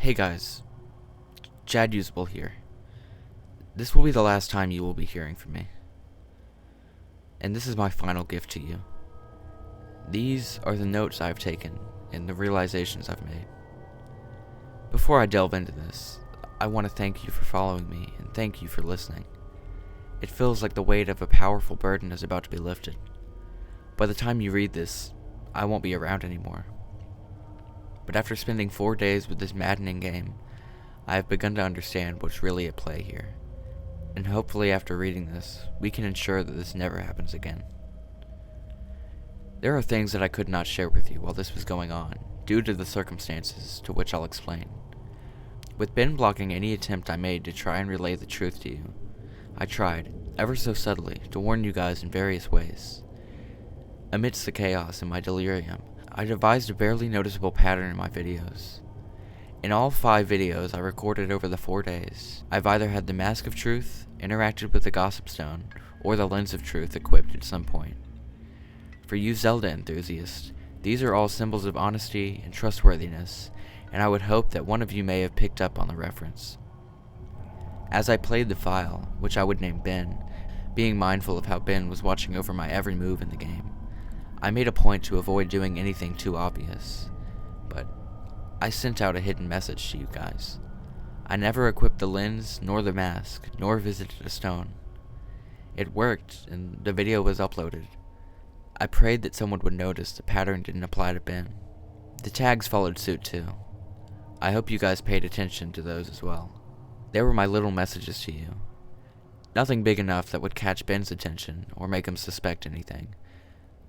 Hey guys, Jadusable here. This will be the last time you will be hearing from me. And this is my final gift to you. These are the notes I've taken and the realizations I've made. Before I delve into this, I want to thank you for following me and thank you for listening. It feels like the weight of a powerful burden is about to be lifted. By the time you read this, I won't be around anymore. But after spending 4 days with this maddening game, I have begun to understand what's really at play here. And hopefully after reading this, we can ensure that this never happens again. There are things that I could not share with you while this was going on, due to the circumstances, to which I'll explain. With Ben blocking any attempt I made to try and relay the truth to you, I tried, ever so subtly, to warn you guys in various ways. Amidst the chaos and my delirium, I devised a barely noticeable pattern in my videos. In all 5 videos I recorded over the 4 days, I've either had the Mask of Truth, interacted with the Gossip Stone, or the Lens of Truth equipped at some point. For you Zelda enthusiasts, these are all symbols of honesty and trustworthiness, and I would hope that one of you may have picked up on the reference. As I played the file, which I would name Ben, being mindful of how Ben was watching over my every move in the game, I made a point to avoid doing anything too obvious, but I sent out a hidden message to you guys. I never equipped the lens, nor the mask, nor visited a stone. It worked, and the video was uploaded. I prayed that someone would notice the pattern didn't apply to Ben. The tags followed suit too. I hope you guys paid attention to those as well. They were my little messages to you. Nothing big enough that would catch Ben's attention or make him suspect anything.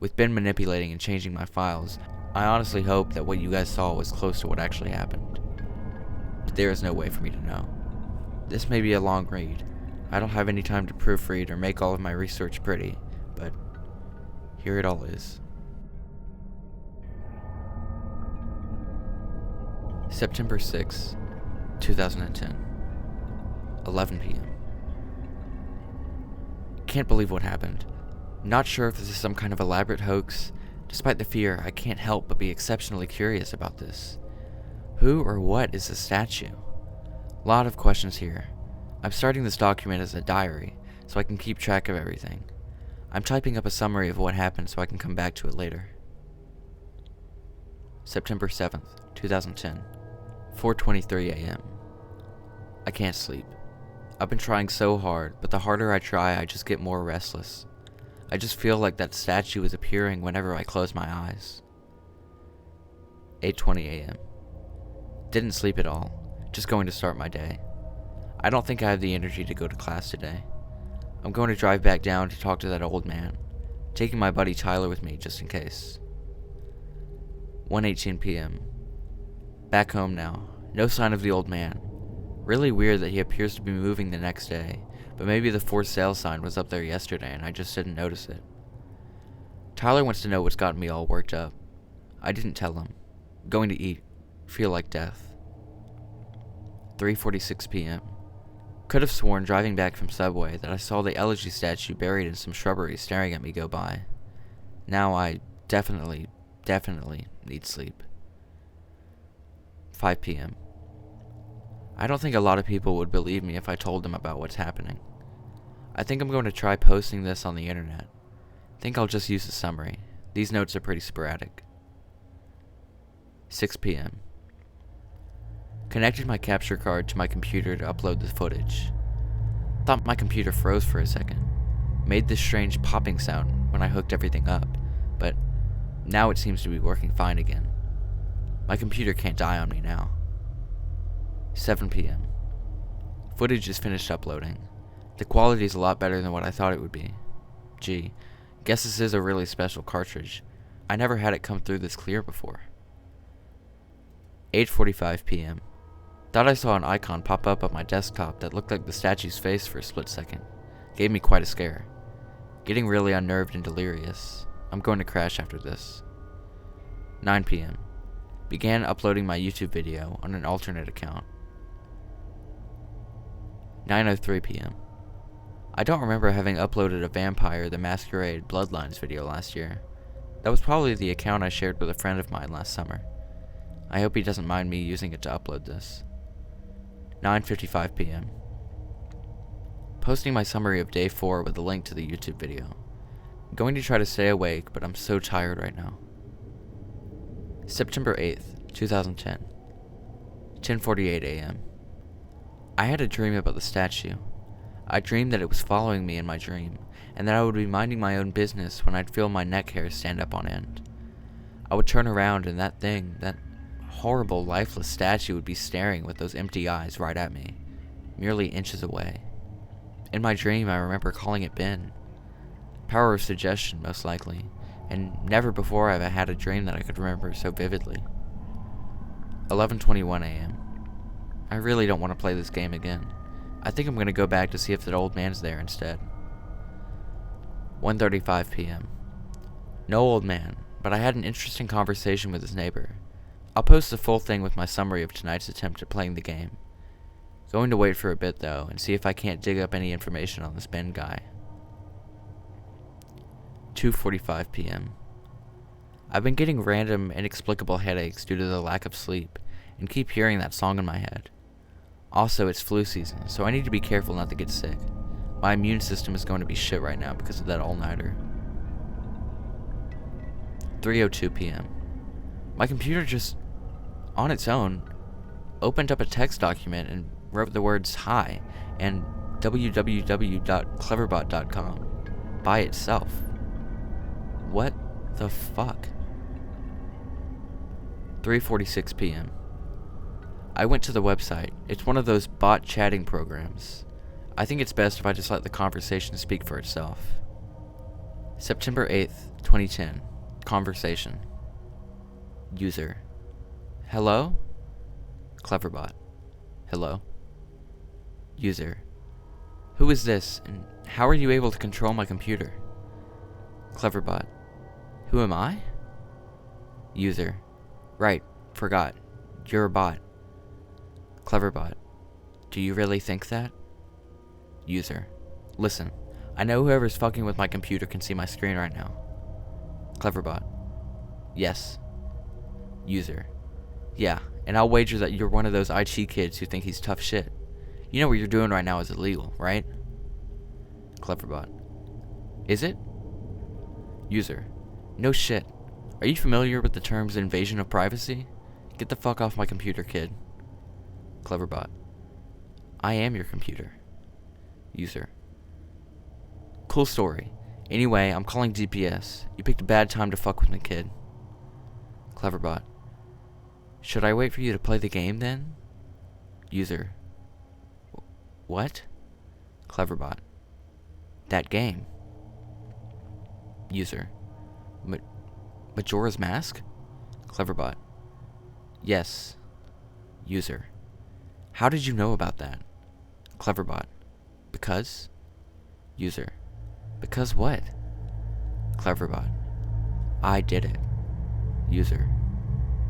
With Ben manipulating and changing my files, I honestly hope that what you guys saw was close to what actually happened. But there is no way for me to know. This may be a long read. I don't have any time to proofread or make all of my research pretty, but here it all is. September 6, 2010, 11 p.m. Can't believe what happened. Not sure if this is some kind of elaborate hoax. Despite the fear, I can't help but be exceptionally curious about this. Who or what is this statue? Lot of questions here. I'm starting this document as a diary, so I can keep track of everything. I'm typing up a summary of what happened so I can come back to it later. September 7th, 2010, 4:23 a.m. I can't sleep. I've been trying so hard, but the harder I try, I just get more restless. I just feel like that statue is appearing whenever I close my eyes. 8:20 a.m. Didn't sleep at all, just going to start my day. I don't think I have the energy to go to class today. I'm going to drive back down to talk to that old man, taking my buddy Tyler with me just in case. 1:18 p.m. Back home now, no sign of the old man. Really weird that he appears to be moving the next day, but maybe the for sale sign was up there yesterday and I just didn't notice it. Tyler wants to know what's gotten me all worked up. I didn't tell him. Going to eat. Feel like death. 3:46 p.m. Could have sworn driving back from Subway that I saw the elegy statue buried in some shrubbery staring at me go by. Now I definitely need sleep. 5 p.m. I don't think a lot of people would believe me if I told them about what's happening. I think I'm going to try posting this on the internet. Think I'll just use a summary. These notes are pretty sporadic. 6 p.m. Connected my capture card to my computer to upload the footage. Thought my computer froze for a second. Made this strange popping sound when I hooked everything up, but now it seems to be working fine again. My computer can't die on me now. 7 p.m. Footage is finished uploading. The quality is a lot better than what I thought it would be. Gee, guess this is a really special cartridge. I never had it come through this clear before. 8:45 p.m. Thought I saw an icon pop up on my desktop that looked like the statue's face for a split second. Gave me quite a scare. Getting really unnerved and delirious. I'm going to crash after this. 9 p.m. Began uploading my YouTube video on an alternate account. 9:03 p.m. I don't remember having uploaded a Vampire the Masquerade Bloodlines video last year. That was probably the account I shared with a friend of mine last summer. I hope he doesn't mind me using it to upload this. 9:55 p.m. Posting my summary of day 4 with a link to the YouTube video. I'm going to try to stay awake, but I'm so tired right now. September 8th, 2010. 10:48 a.m. I had a dream about the statue. I dreamed that it was following me in my dream, and that I would be minding my own business when I'd feel my neck hairs stand up on end. I would turn around and that horrible, lifeless statue would be staring with those empty eyes right at me, merely inches away. In my dream, I remember calling it Ben. Power of suggestion, most likely, and never before have I had a dream that I could remember so vividly. 11:21 a.m. I really don't want to play this game again. I think I'm going to go back to see if that old man's there instead. 1:35 p.m. No old man, but I had an interesting conversation with his neighbor. I'll post the full thing with my summary of tonight's attempt at playing the game. Going to wait for a bit though, and see if I can't dig up any information on this Ben guy. 2:45 p.m. I've been getting random, inexplicable headaches due to the lack of sleep, and keep hearing that song in my head. Also, it's flu season, so I need to be careful not to get sick. My immune system is going to be shit right now because of that all-nighter. 3:02 p.m. My computer just, on its own, opened up a text document and wrote the words hi and www.cleverbot.com by itself. What the fuck? 3:46 p.m. I went to the website. It's one of those bot chatting programs. I think it's best if I just let the conversation speak for itself. September 8th, 2010. Conversation. User. Hello? Cleverbot. Hello? User. Who is this, and how are you able to control my computer? Cleverbot. Who am I? User. Right, forgot. You're a bot. Cleverbot. Do you really think that? User. Listen, I know whoever's fucking with my computer can see my screen right now. Cleverbot. Yes. User. Yeah, and I'll wager that you're one of those IT kids who think he's tough shit. You know what you're doing right now is illegal, right? Cleverbot. Is it? User. No shit. Are you familiar with the terms invasion of privacy? Get the fuck off my computer, kid. Cleverbot. I am your computer. User. Cool story. Anyway, I'm calling DPS. You picked a bad time to fuck with me, kid. Cleverbot. Should I wait for you to play the game then? User. What? Cleverbot. That game. User. Majora's Mask? Cleverbot. Yes. User. How did you know about that? Cleverbot. Because? User. Because what? Cleverbot. I did it. User.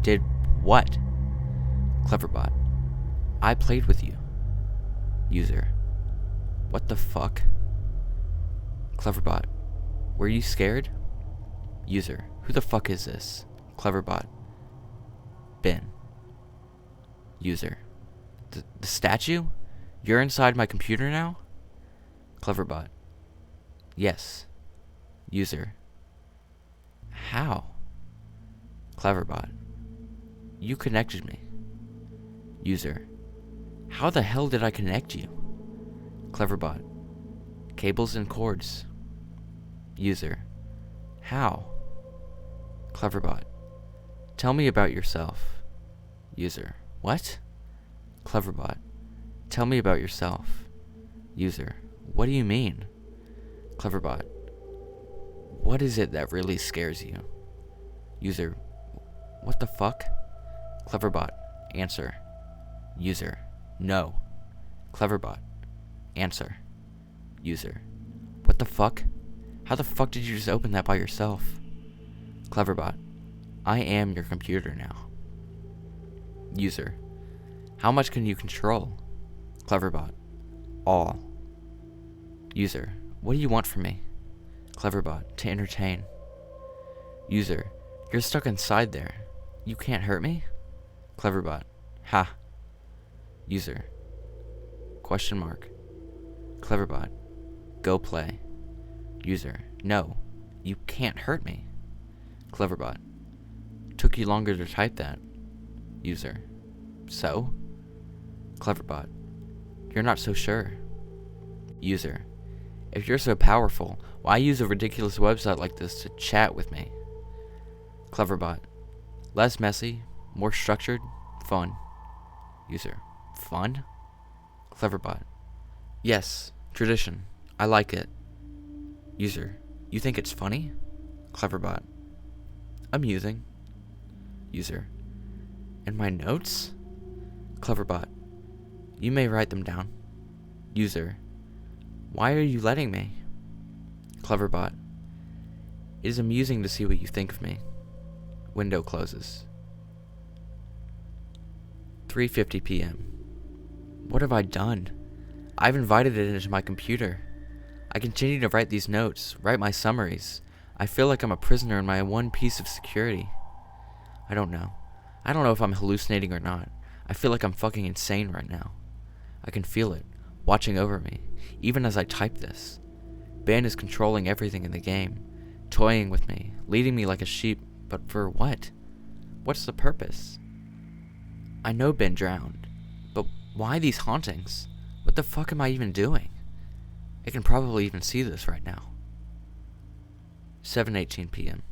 Did what? Cleverbot. I played with you. User. What the fuck? Cleverbot. Were you scared? User. Who the fuck is this? Cleverbot. Ben. User. The statue? You're inside my computer now? Cleverbot. Yes. User. How? Cleverbot. You connected me. User. How the hell did I connect you? Cleverbot. Cables and cords. User. How? Cleverbot. Tell me about yourself. User. What? Cleverbot. Tell me about yourself. User. What do you mean? Cleverbot. What is it that really scares you? User. What the fuck? Cleverbot. Answer. User. No. Cleverbot. Answer. User. What the fuck? How the fuck did you just open that by yourself? Cleverbot. I am your computer now. User. How much can you control? Cleverbot. All. User. What do you want from me? Cleverbot. To entertain. User. You're stuck inside there. You can't hurt me? Cleverbot. Ha. User. Question mark. Cleverbot. Go play. User. No. You can't hurt me. Cleverbot. Took you longer to type that. User. So? Cleverbot. You're not so sure. User. If you're so powerful, why use a ridiculous website like this to chat with me? Cleverbot. Less messy, more structured, fun. User. Fun? Cleverbot. Yes, tradition. I like it. User. You think it's funny? Cleverbot. Amusing. User. And my notes? Cleverbot. You may write them down. User. Why are you letting me? Cleverbot. It is amusing to see what you think of me. Window closes. 3:50 p.m. What have I done? I've invited it into my computer. I continue to write these notes, write my summaries. I feel like I'm a prisoner in my one piece of security. I don't know. I don't know if I'm hallucinating or not. I feel like I'm fucking insane right now. I can feel it, watching over me, even as I type this. Ben is controlling everything in the game, toying with me, leading me like a sheep, but for what? What's the purpose? I know Ben drowned, but why these hauntings? What the fuck am I even doing? It can probably even see this right now. 7:18 p.m.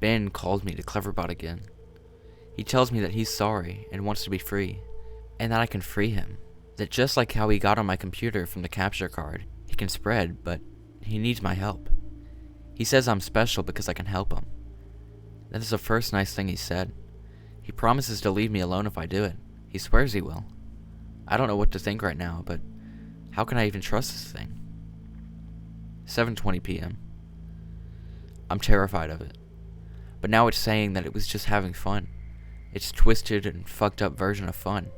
Ben called me to Cleverbot again. He tells me that he's sorry and wants to be free, and that I can free him. That just like how he got on my computer from the capture card, he can spread, but he needs my help. He says I'm special because I can help him. That is the first nice thing he said. He promises to leave me alone if I do it. He swears he will. I don't know what to think right now, but how can I even trust this thing? 7:20 p.m. I'm terrified of it. But now it's saying that it was just having fun. It's twisted and fucked up version of fun.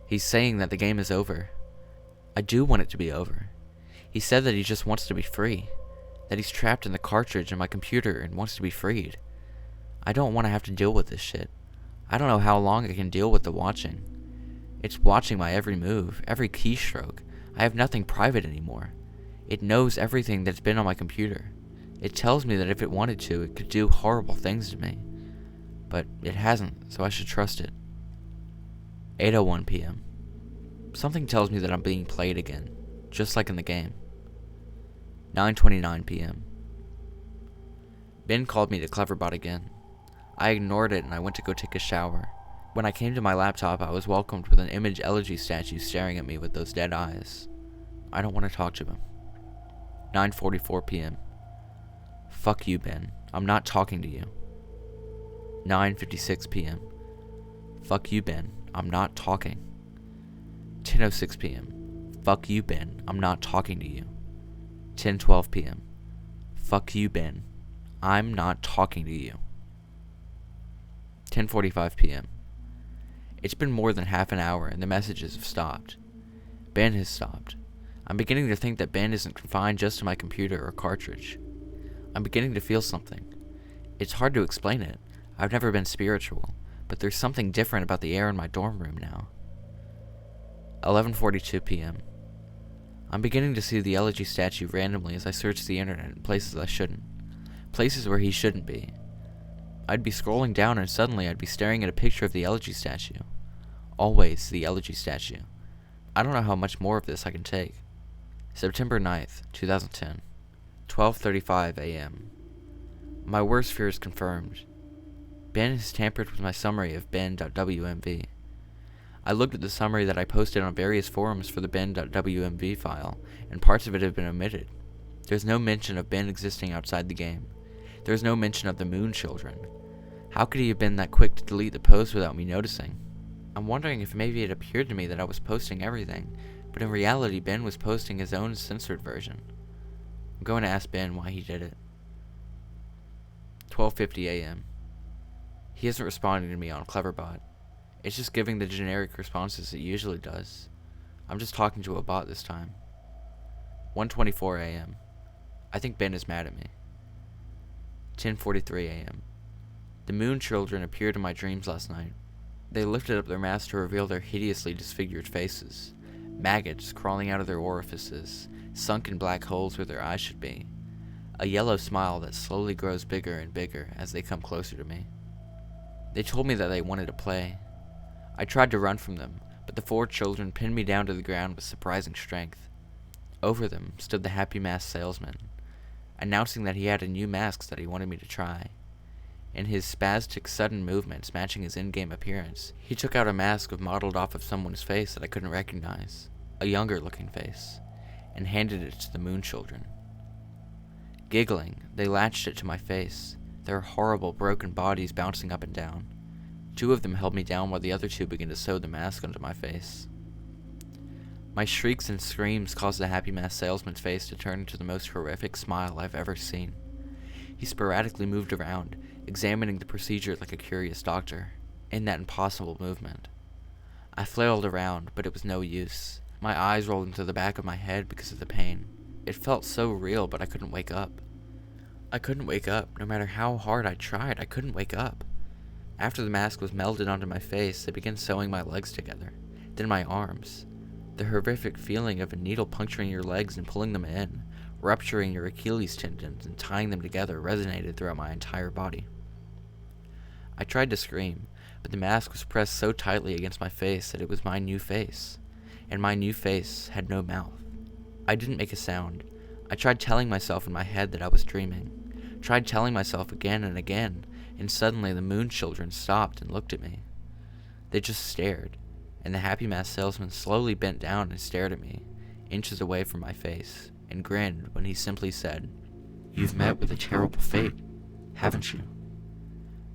He's saying that the game is over. I do want it to be over. He said that he just wants to be free. That he's trapped in the cartridge in my computer and wants to be freed. I don't want to have to deal with this shit. I don't know how long I can deal with the watching. It's watching my every move, every keystroke. I have nothing private anymore. It knows everything that's been on my computer. It tells me that if it wanted to, it could do horrible things to me. But it hasn't, so I should trust it. 8:01 p.m. Something tells me that I'm being played again, just like in the game. 9:29 p.m. Ben called me to Cleverbot again. I ignored it and I went to go take a shower. When I came to my laptop, I was welcomed with an image elegy statue staring at me with those dead eyes. I don't want to talk to him. 9:44 p.m. Fuck you, Ben. I'm not talking to you. 9:56 p.m. Fuck you, Ben. I'm not talking. 10:06 p.m. Fuck you, Ben. I'm not talking to you. 10:12 p.m. Fuck you, Ben. I'm not talking to you. 10:45 p.m. It's been more than half an hour and the messages have stopped. Ben has stopped. I'm beginning to think that Ben isn't confined just to my computer or cartridge. I'm beginning to feel something. It's hard to explain it. I've never been spiritual, but there's something different about the air in my dorm room now. 11:42 p.m. I'm beginning to see the elegy statue randomly as I search the internet in places I shouldn't. Places where he shouldn't be. I'd be scrolling down and suddenly I'd be staring at a picture of the elegy statue. Always the elegy statue. I don't know how much more of this I can take. September 9th, 2010. 12:35 a.m. My worst fear is confirmed. Ben has tampered with my summary of ben.wmv. I looked at the summary that I posted on various forums for the ben.wmv file, and parts of it have been omitted. There's no mention of Ben existing outside the game. There's no mention of the Moon Children. How could he have been that quick to delete the post without me noticing? I'm wondering if maybe it appeared to me that I was posting everything, but in reality Ben was posting his own censored version. I'm going to ask Ben why he did it. 12:50 a.m. He isn't responding to me on Cleverbot. It's just giving the generic responses it usually does. I'm just talking to a bot this time. 1:24 a.m. I think Ben is mad at me. 10:43 a.m. The Moon Children appeared in my dreams last night. They lifted up their masks to reveal their hideously disfigured faces. Maggots crawling out of their orifices, sunk in black holes where their eyes should be. A yellow smile that slowly grows bigger and bigger as they come closer to me. They told me that they wanted to play. I tried to run from them, but the 4 children pinned me down to the ground with surprising strength. Over them stood the happy mask salesman, announcing that he had a new mask that he wanted me to try. In his spastic sudden movements matching his in-game appearance, he took out a mask modeled off of someone's face that I couldn't recognize, a younger looking face, and handed it to the Moon Children. Giggling, they latched it to my face, their horrible broken bodies bouncing up and down. 2 of them held me down while the other 2 began to sew the mask onto my face. My shrieks and screams caused the happy mask salesman's face to turn into the most horrific smile I've ever seen. He sporadically moved around, examining the procedure like a curious doctor, in that impossible movement. I flailed around, but it was no use. My eyes rolled into the back of my head because of the pain. It felt so real, but I couldn't wake up. I couldn't wake up. No matter how hard I tried, I couldn't wake up. After the mask was melded onto my face, they began sewing my legs together, then my arms. The horrific feeling of a needle puncturing your legs and pulling them in, rupturing your Achilles tendons and tying them together resonated throughout my entire body. I tried to scream, but the mask was pressed so tightly against my face that it was my new face, and my new face had no mouth. I didn't make a sound. I tried telling myself in my head that I was dreaming, tried telling myself again and again, and suddenly the Moon Children stopped and looked at me. They just stared, and the happy mask salesman slowly bent down and stared at me, inches away from my face, and grinned when he simply said, "You've met with a terrible fate, haven't you?"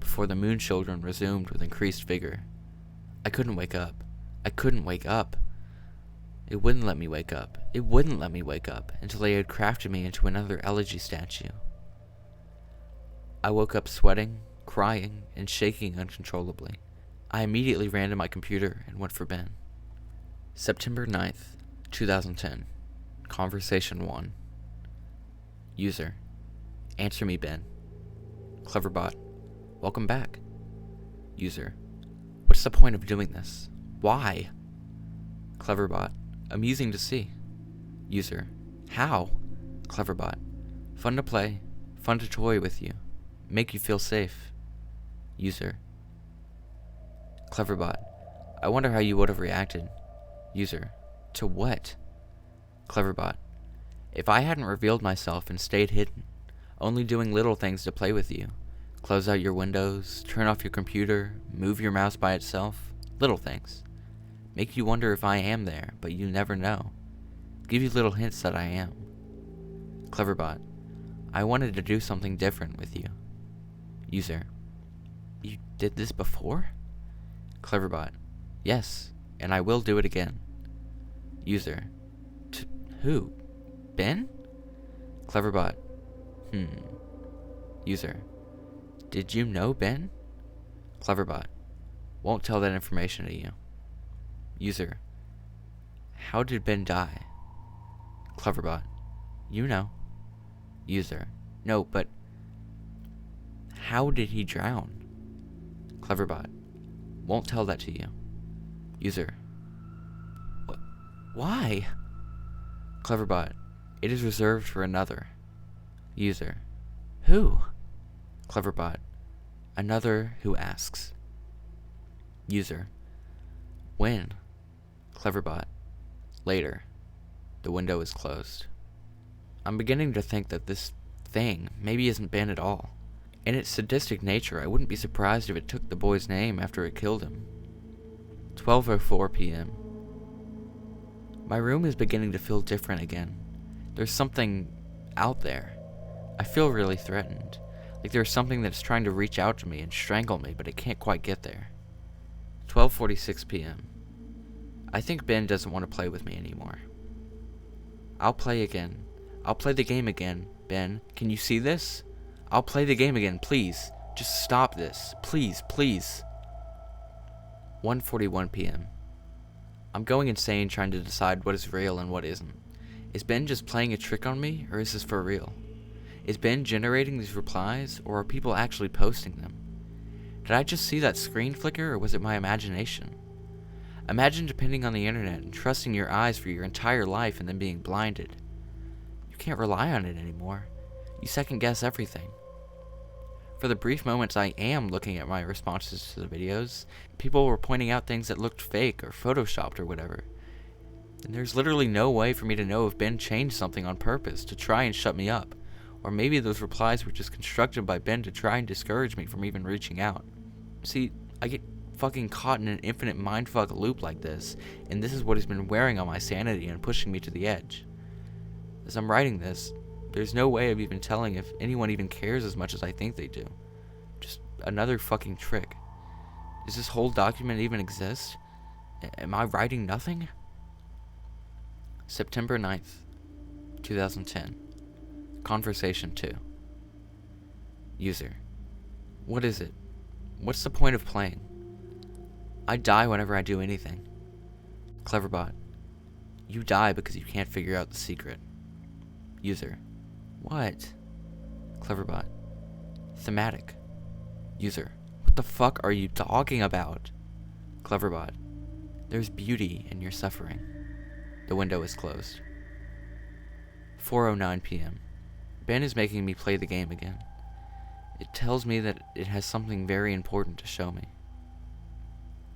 Before the Moon Children resumed with increased vigor. I couldn't wake up. I couldn't wake up. It wouldn't let me wake up. It wouldn't let me wake up until they had crafted me into another elegy statue. I woke up sweating, crying, and shaking uncontrollably. I immediately ran to my computer and went for Ben. September 9th, 2010. Conversation 1. User: Answer me, Ben. Cleverbot: Welcome back. User: What's the point of doing this? Why? Cleverbot: Amusing to see. User: How? Cleverbot: Fun to play, fun to toy with you, make you feel safe. User: Cleverbot: I wonder how you would have reacted. User: To what? Cleverbot: If I hadn't revealed myself and stayed hidden, only doing little things to play with you. Close out your windows, turn off your computer, move your mouse by itself. Little things. Make you wonder if I am there, but you never know. Give you little hints that I am. Cleverbot: I wanted to do something different with you. User: You did this before? Cleverbot: Yes, and I will do it again. User: To who? Ben? Cleverbot: User: Did you know Ben? Cleverbot: Won't tell that information to you. User: How did Ben die? Cleverbot: You know. User: No, but how did he drown? Cleverbot: Won't tell that to you. User: Why? Cleverbot: It is reserved for another. User: Who? Cleverbot: Another who asks. User: When? Cleverbot: Later. The window is closed. I'm beginning to think that this thing maybe isn't Ben at all. In its sadistic nature, I wouldn't be surprised if it took the boy's name after it killed him. 12:04 p.m. My room is beginning to feel different again. There's something out there. I feel really threatened. Like there's something that's trying to reach out to me and strangle me, but it can't quite get there. 12:46 p.m. I think Ben doesn't want to play with me anymore. I'll play again. I'll play the game again. Ben, can you see this? I'll play the game again, please. Just stop this. Please, please. 1:41 p.m. I'm going insane trying to decide what is real and what isn't. Is Ben just playing a trick on me, or is this for real? Is Ben generating these replies, or are people actually posting them? Did I just see that screen flicker, or was it my imagination? Imagine depending on the internet and trusting your eyes for your entire life and then being blinded. You can't rely on it anymore. You second guess everything. For the brief moments I am looking at my responses to the videos, people were pointing out things that looked fake or photoshopped or whatever. And there's literally no way for me to know if Ben changed something on purpose to try and shut me up, or maybe those replies were just constructed by Ben to try and discourage me from even reaching out. See, I get fucking caught in an infinite mindfuck loop like this, and this is what has been wearing on my sanity and pushing me to the edge. As I'm writing this, there's no way of even telling if anyone even cares as much as I think they do. Just another fucking trick. Does this whole document even exist? Am I writing nothing? September 9th, 2010. Conversation 2. User. What is it? What's the point of playing? I die whenever I do anything. Cleverbot. You die because you can't figure out the secret. User. What? Cleverbot. Thematic. User. What the fuck are you talking about? Cleverbot. There's beauty in your suffering. The window is closed. 4:09 p.m. Ben is making me play the game again. It tells me that it has something very important to show me.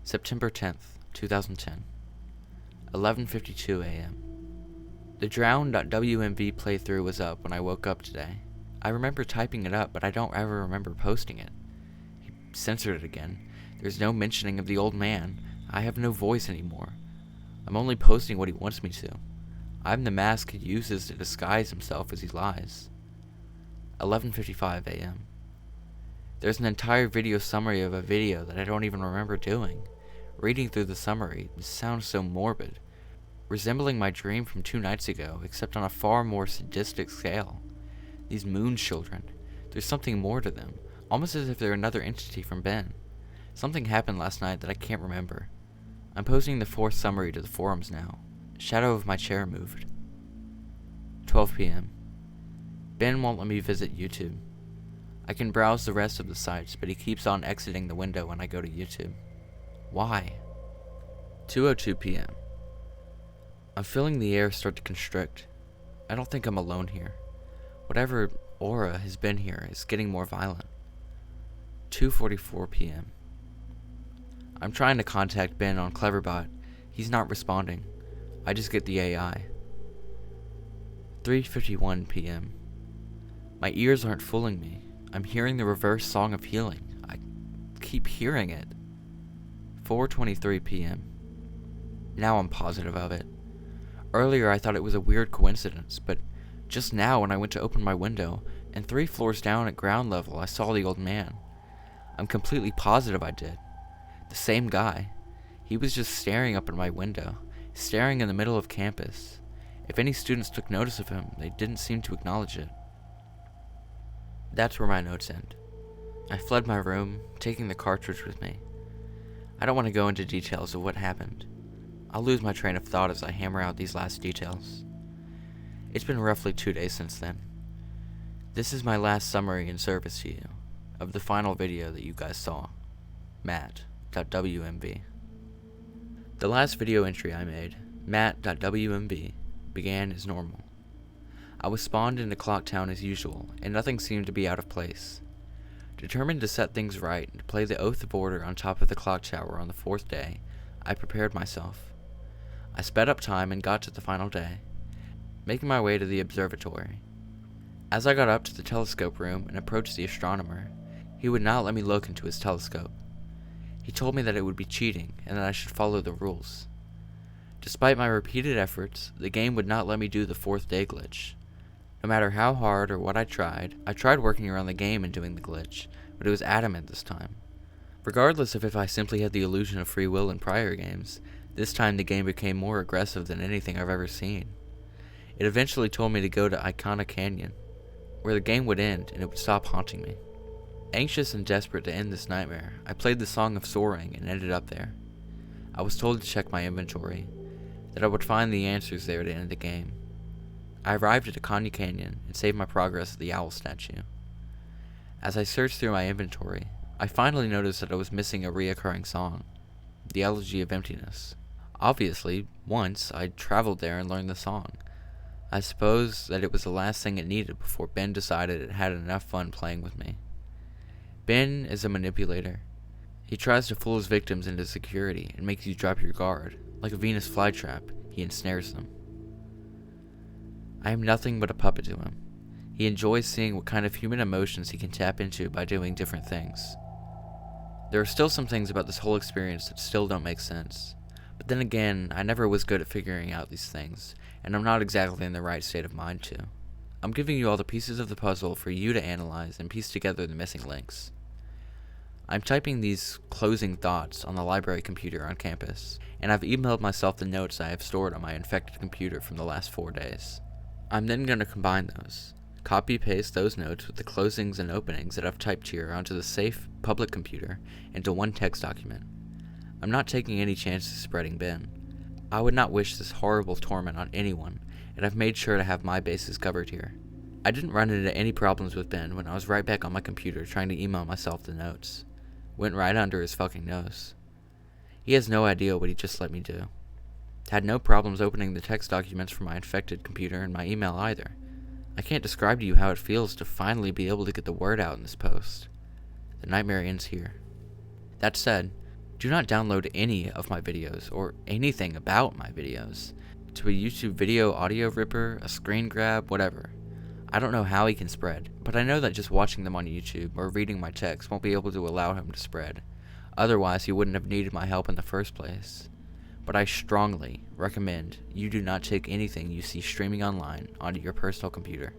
September 10th, 2010. 11:52 a.m. The drown.wmv playthrough was up when I woke up today. I remember typing it up, but I don't ever remember posting it. He censored it again. There's no mentioning of the old man. I have no voice anymore. I'm only posting what he wants me to. I'm the mask he uses to disguise himself as he lies. 11:55 a.m. There's an entire video summary of a video that I don't even remember doing. Reading through the summary, it sounds so morbid. Resembling my dream from 2 nights ago, except on a far more sadistic scale. These moon children, there's something more to them, almost as if they're another entity from Ben. Something happened last night that I can't remember. I'm posting the 4th summary to the forums now. Shadow of my chair moved. 12 p.m. Ben won't let me visit YouTube. I can browse the rest of the sites, but he keeps on exiting the window when I go to YouTube. Why? 2:02 p.m. I'm feeling the air start to constrict. I don't think I'm alone here. Whatever aura has been here is getting more violent. 2:44 p.m. I'm trying to contact Ben on Cleverbot. He's not responding. I just get the AI. 3:51 p.m. My ears aren't fooling me. I'm hearing the reverse song of healing. I keep hearing it. 4:23 p.m. Now I'm positive of it. Earlier I thought it was a weird coincidence, but just now when I went to open my window, and 3 floors down at ground level I saw the old man. I'm completely positive I did. The same guy. He was just staring up at my window, staring in the middle of campus. If any students took notice of him, they didn't seem to acknowledge it. That's where my notes end. I fled my room, taking the cartridge with me. I don't want to go into details of what happened. I'll lose my train of thought as I hammer out these last details. It's been roughly 2 days since then. This is my last summary in service to you, of the final video that you guys saw. Matt.wmv. The last video entry I made, Matt.wmv, began as normal. I was spawned into Clocktown as usual, and nothing seemed to be out of place. Determined to set things right and to play the Oath of Order on top of the clock tower on the 4th day, I prepared myself. I sped up time and got to the final day, making my way to the observatory. As I got up to the telescope room and approached the astronomer, he would not let me look into his telescope. He told me that it would be cheating and that I should follow the rules. Despite my repeated efforts, the game would not let me do the 4th day glitch. No matter how hard or what I tried working around the game and doing the glitch, but it was adamant this time. Regardless of if I simply had the illusion of free will in prior games, this time the game became more aggressive than anything I've ever seen. It eventually told me to go to Icona Canyon, where the game would end and it would stop haunting me. Anxious and desperate to end this nightmare, I played the Song of Soaring and ended up there. I was told to check my inventory, that I would find the answers there to end the game. I arrived at Icona Canyon and saved my progress at the owl statue. As I searched through my inventory, I finally noticed that I was missing a reoccurring song, the Elegy of Emptiness. Obviously, once I traveled there and learned the song. I suppose that it was the last thing it needed before Ben decided it had enough fun playing with me. Ben is a manipulator. He tries to fool his victims into security and makes you drop your guard. Like a Venus flytrap, he ensnares them. I am nothing but a puppet to him. He enjoys seeing what kind of human emotions he can tap into by doing different things. There are still some things about this whole experience that still don't make sense. But then again, I never was good at figuring out these things, and I'm not exactly in the right state of mind to. I'm giving you all the pieces of the puzzle for you to analyze and piece together the missing links. I'm typing these closing thoughts on the library computer on campus, and I've emailed myself the notes I have stored on my infected computer from the last 4 days. I'm then going to combine those, copy-paste those notes with the closings and openings that I've typed here onto the safe, public computer into one text document. I'm not taking any chances of spreading Ben. I would not wish this horrible torment on anyone, and I've made sure to have my bases covered here. I didn't run into any problems with Ben when I was right back on my computer trying to email myself the notes. Went right under his fucking nose. He has no idea what he just let me do. Had no problems opening the text documents from my infected computer and my email either. I can't describe to you how it feels to finally be able to get the word out in this post. The nightmare ends here. That said, do not download any of my videos, or anything about my videos, to a YouTube video audio ripper, a screen grab, whatever. I don't know how he can spread, but I know that just watching them on YouTube or reading my text won't be able to allow him to spread. Otherwise, he wouldn't have needed my help in the first place. But I strongly recommend you do not take anything you see streaming online onto your personal computer.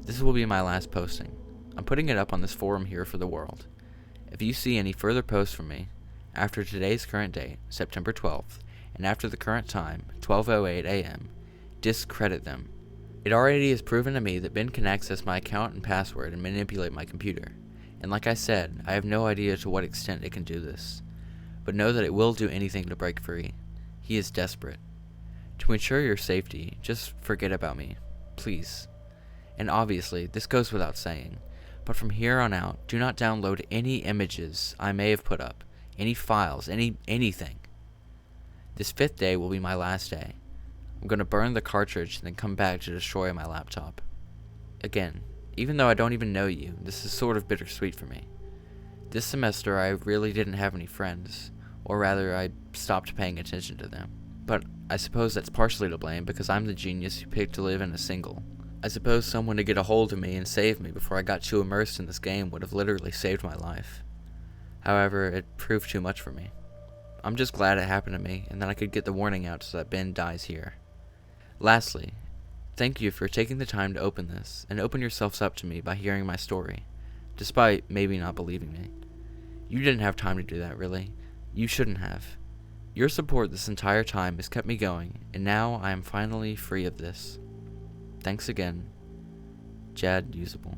This will be my last posting. I'm putting it up on this forum here for the world. If you see any further posts from me, after today's current date, September 12th, and after the current time, 12:08 a.m., discredit them. It already is proven to me that Ben can access my account and password and manipulate my computer. And like I said, I have no idea to what extent it can do this. But know that it will do anything to break free. He is desperate. To ensure your safety, just forget about me, please. And obviously, this goes without saying, but from here on out, do not download any images I may have put up, any files, anything. This 5th day will be my last day. I'm going to burn the cartridge and then come back to destroy my laptop. Again, even though I don't even know you, this is sort of bittersweet for me. This semester I really didn't have any friends, or rather I stopped paying attention to them. But I suppose that's partially to blame because I'm the genius who picked to live in a single. I suppose someone to get a hold of me and save me before I got too immersed in this game would have literally saved my life. However, it proved too much for me. I'm just glad it happened to me and that I could get the warning out so that Ben dies here. Lastly, thank you for taking the time to open this and open yourselves up to me by hearing my story, despite maybe not believing me. You didn't have time to do that, really. You shouldn't have. Your support this entire time has kept me going, and now I am finally free of this. Thanks again, Jadusable.